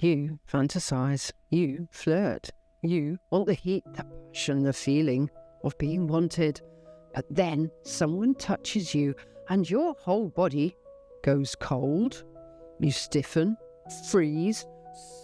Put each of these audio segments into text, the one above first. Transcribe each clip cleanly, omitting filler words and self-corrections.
You fantasize. You flirt. You want the heat, the passion, the feeling of being wanted. But then someone touches you and your whole body goes cold. You stiffen, freeze,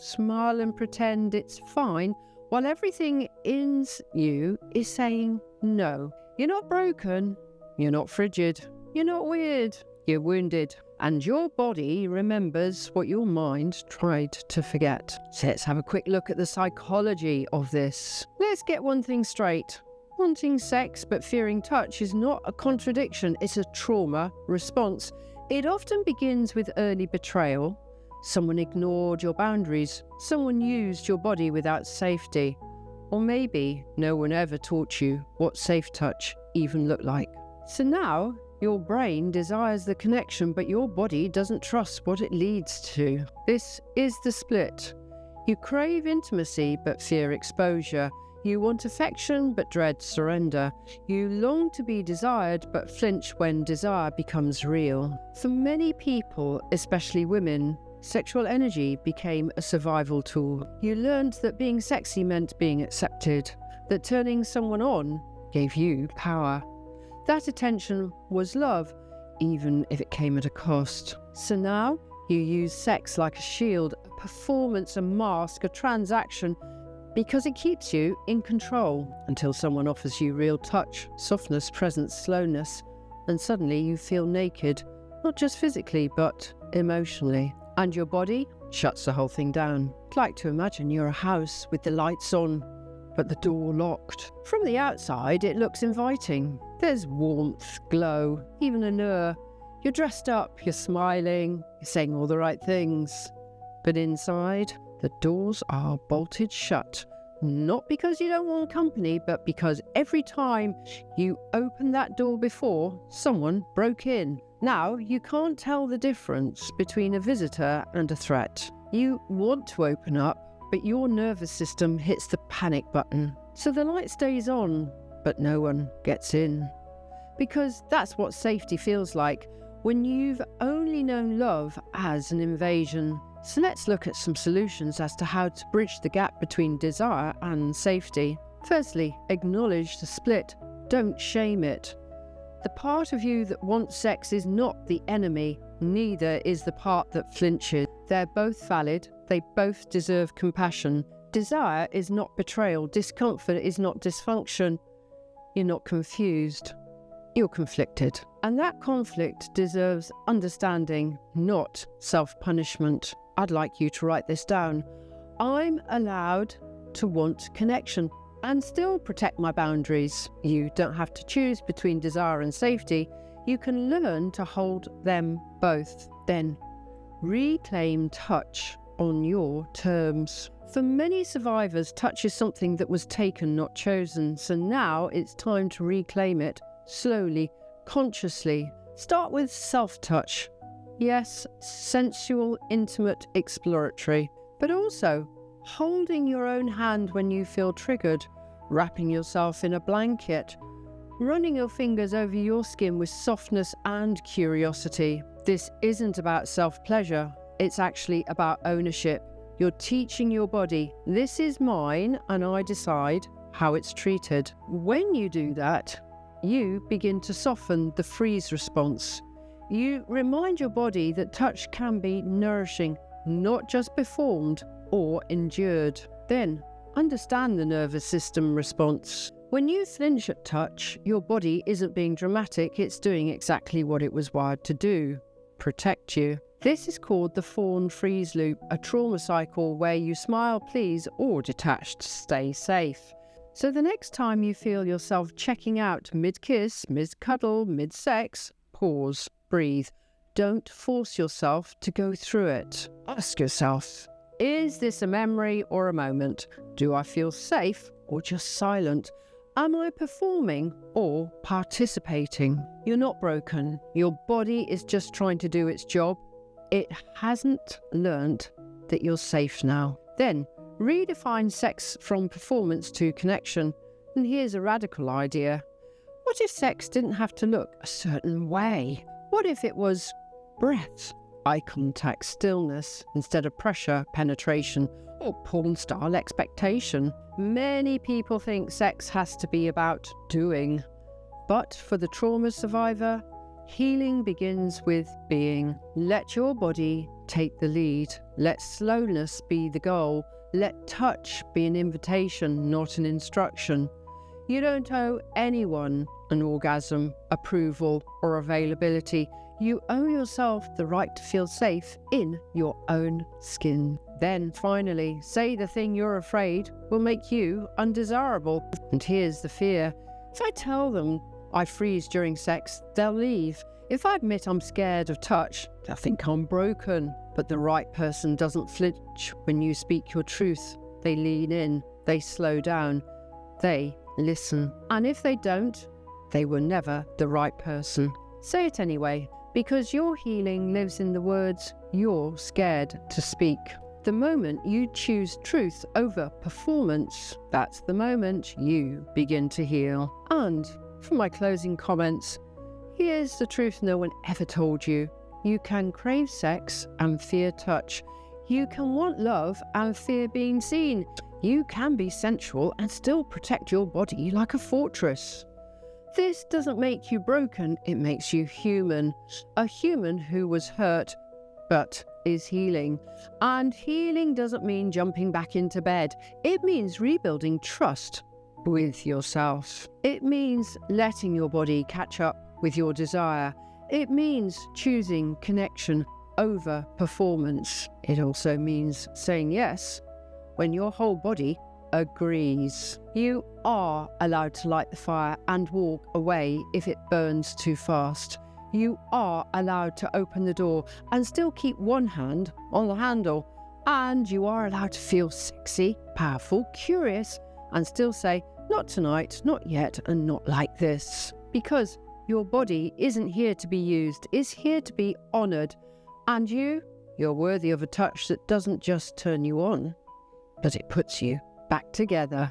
smile and pretend it's fine, while everything in you is saying no. You're not broken. You're not frigid. You're not weird. You're wounded. And your body remembers what your mind tried to forget. So let's have a quick look at the psychology of this. Let's get one thing straight. Wanting sex but fearing touch is not a contradiction, it's a trauma response. It often begins with early betrayal. Someone ignored your boundaries. Someone used your body without safety. Or maybe no one ever taught you what safe touch even looked like. So now, your brain desires the connection, but your body doesn't trust what it leads to. This is the split. You crave intimacy but fear exposure. You want affection but dread surrender. You long to be desired but flinch when desire becomes real. For many people, especially women, sexual energy became a survival tool. You learned that being sexy meant being accepted, that turning someone on gave you power. That attention was love, even if it came at a cost. So now you use sex like a shield, a performance, a mask, a transaction, because it keeps you in control until someone offers you real touch, softness, presence, slowness, and suddenly you feel naked, not just physically, but emotionally. And your body shuts the whole thing down. I'd like to imagine you're a house with the lights on, but the door locked. From the outside, it looks inviting. There's warmth, glow, even an allure. You're dressed up, you're smiling, you're saying all the right things. But inside, the doors are bolted shut. Not because you don't want company, but because every time you opened that door before, someone broke in. Now, you can't tell the difference between a visitor and a threat. You want to open up, but your nervous system hits the panic button. So the light stays on, but no one gets in. Because that's what safety feels like when you've only known love as an invasion. So let's look at some solutions as to how to bridge the gap between desire and safety. Firstly, acknowledge the split. Don't shame it. The part of you that wants sex is not the enemy, neither is the part that flinches. They're both valid, they both deserve compassion. Desire is not betrayal, discomfort is not dysfunction. You're not confused, you're conflicted. And that conflict deserves understanding, not self-punishment. I'd like you to write this down. I'm allowed to want connection and still protect my boundaries. You don't have to choose between desire and safety. You can learn to hold them both. Then reclaim touch on your terms. For many survivors, touch is something that was taken, not chosen. So now it's time to reclaim it slowly, consciously. Start with self-touch. Yes, sensual, intimate, exploratory, but also holding your own hand when you feel triggered, wrapping yourself in a blanket, running your fingers over your skin with softness and curiosity. This isn't about self-pleasure, it's actually about ownership. You're teaching your body, this is mine and I decide how it's treated. When you do that, you begin to soften the freeze response. You remind your body that touch can be nourishing, not just performed or endured. Then, understand the nervous system response. When you flinch at touch, your body isn't being dramatic, it's doing exactly what it was wired to do: protect you. This is called the fawn-freeze loop, a trauma cycle where you smile, please, or detached, stay safe. So the next time you feel yourself checking out mid-kiss, mid-cuddle, mid-sex, pause. Breathe. Don't force yourself to go through it. Ask yourself, is this a memory or a moment? Do I feel safe or just silent? Am I performing or participating? You're not broken. Your body is just trying to do its job. It hasn't learnt that you're safe now. Then, redefine sex from performance to connection. And here's a radical idea. What if sex didn't have to look a certain way? What if it was breath, eye contact, stillness instead of pressure, penetration, or porn-style expectation. Many people think sex has to be about doing, but for the trauma survivor, healing begins with being. Let your body take the lead. Let slowness be the goal. Let touch be an invitation, not an instruction. You don't owe anyone an orgasm, approval, or availability. You owe yourself the right to feel safe in your own skin. Then, finally, say the thing you're afraid will make you undesirable. And here's the fear. If I tell them I freeze during sex, they'll leave. If I admit I'm scared of touch, they'll think I'm broken. But the right person doesn't flinch when you speak your truth. They lean in, they slow down, they listen. And if they don't, they were never the right person. Say it anyway, because your healing lives in the words you're scared to speak. The moment you choose truth over performance, that's the moment you begin to heal. And for my closing comments, here's the truth no one ever told you. You can crave sex and fear touch. You can want love and fear being seen. You can be sensual and still protect your body like a fortress. This doesn't make you broken, it makes you human. A human who was hurt, but is healing. And healing doesn't mean jumping back into bed. It means rebuilding trust with yourself. It means letting your body catch up with your desire. It means choosing connection over performance. It also means saying yes when your whole body agrees. You are allowed to light the fire and walk away if it burns too fast. You are allowed to open the door and still keep one hand on the handle. And you are allowed to feel sexy, powerful, curious, and still say, not tonight, not yet, and not like this. Because your body isn't here to be used, it's here to be honoured. And you're worthy of a touch that doesn't just turn you on, but it puts you back together.